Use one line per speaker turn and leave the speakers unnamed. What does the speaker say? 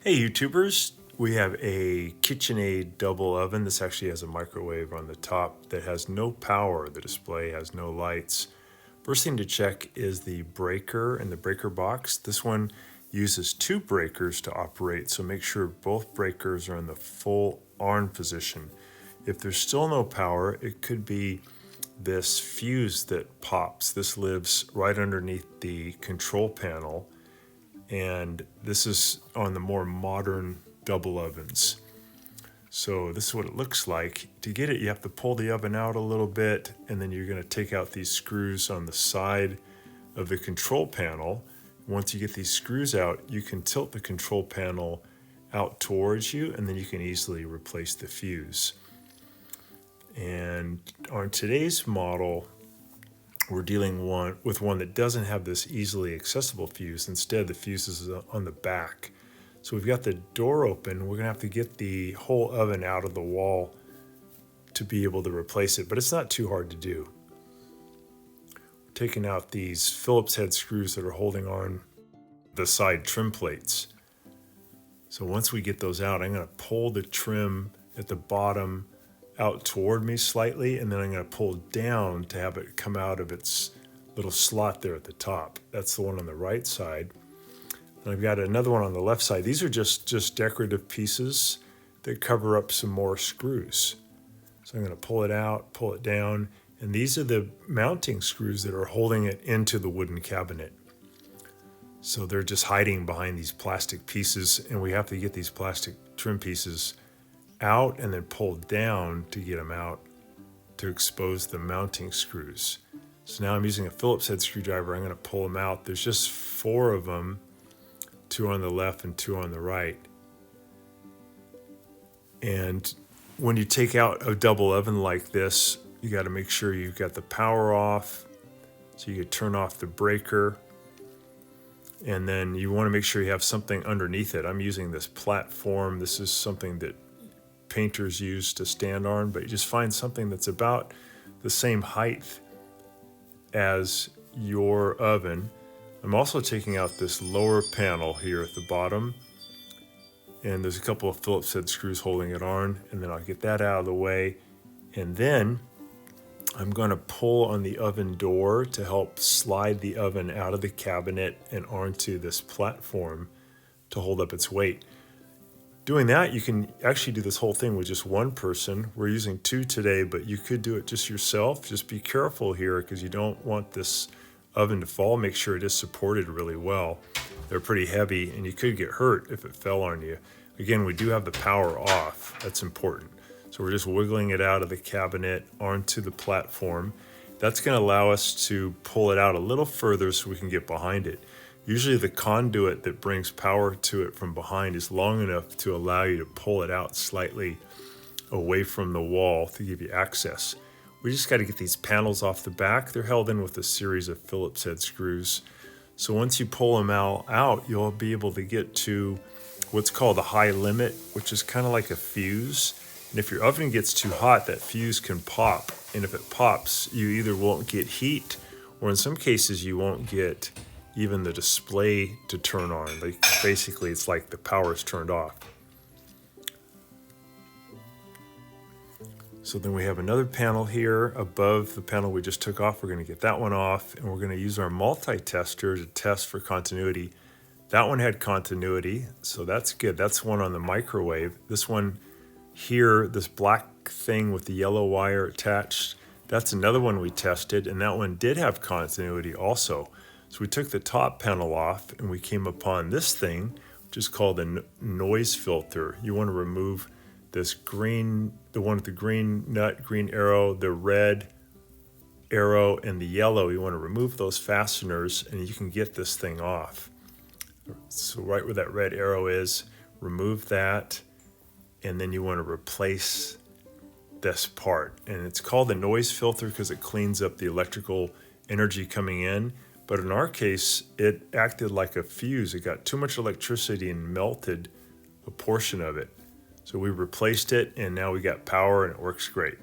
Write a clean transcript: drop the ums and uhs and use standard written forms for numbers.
Hey YouTubers, we have a Kitchenaid double oven. This actually has a microwave on the top that has no power. The display has no lights. First thing to check is the breaker and the breaker box. This one uses two breakers to operate, so make sure both breakers are in the full on position. If there's still no power, it could be this fuse that pops. This lives right underneath the control panel, and this is on the more modern double ovens. So this is what it looks like. To get it, you have to pull the oven out a little bit, and then you're going to take out these screws on the side of the control panel. Once you get these screws out, you can tilt the control panel out towards you, and then you can easily replace the fuse. And on today's model, we're dealing with one that doesn't have this easily accessible fuse. Instead, the fuse is on the back. So we've got the door open. We're gonna have to get the whole oven out of the wall to be able to replace it, but it's not too hard to do. We're taking out these Phillips head screws that are holding on the side trim plates. So once we get those out, I'm gonna pull the trim at the bottom out toward me slightly, and then I'm going to pull down to have it come out of its little slot there at the top. That's the one on the right side. And I've got another one on the left side. These are just decorative pieces that cover up some more screws. So I'm going to pull it out, pull it down, and these are the mounting screws that are holding it into the wooden cabinet. So they're just hiding behind these plastic pieces, and we have to get these plastic trim pieces out and then pull down to get them out to expose the mounting screws. So now I'm using a Phillips head screwdriver. I'm going to pull them out. There's just 4 of them, 2 on the left and 2 on the right. And when you take out a double oven like this, you got to make sure you've got the power off, so you can turn off the breaker. And then you want to make sure you have something underneath it. I'm using this platform. This is something that painters use to stand on, but you just find something that's about the same height as your oven. I'm also taking out this lower panel here at the bottom, and there's a couple of Phillips head screws holding it on, and then I'll get that out of the way, and then I'm going to pull on the oven door to help slide the oven out of the cabinet and onto this platform to hold up its weight. Doing that, you can actually do this whole thing with just one person. We're using 2 today, but you could do it just yourself. Just be careful here because you don't want this oven to fall. Make sure it is supported really well. They're pretty heavy and you could get hurt if it fell on you. Again, we do have the power off. That's important. So we're just wiggling it out of the cabinet onto the platform. That's going to allow us to pull it out a little further so we can get behind it. Usually the conduit that brings power to it from behind is long enough to allow you to pull it out slightly away from the wall to give you access. We just got to get these panels off the back. They're held in with a series of Phillips head screws. So once you pull them out, you'll be able to get to what's called a high limit, which is kind of like a fuse. And if your oven gets too hot, that fuse can pop. And if it pops, you either won't get heat, or in some cases you won't get even the display to turn on. Like basically it's like the power's turned off. So then we have another panel here above the panel we just took off. We're going to get that one off, and we're going to use our multi-tester to test for continuity. That one had continuity, so that's good. That's one on the microwave. This one here, this black thing with the yellow wire attached, that's another one we tested, and that one did have continuity also. So we took the top panel off and we came upon this thing, which is called a noise filter. You want to remove this green, the one with the green nut, green arrow, the red arrow, and the yellow. You want to remove those fasteners and you can get this thing off. So right where that red arrow is, remove that, and then you want to replace this part. And it's called a noise filter because it cleans up the electrical energy coming in. But in our case, it acted like a fuse. It got too much electricity and melted a portion of it. So we replaced it, and now we got power and it works great.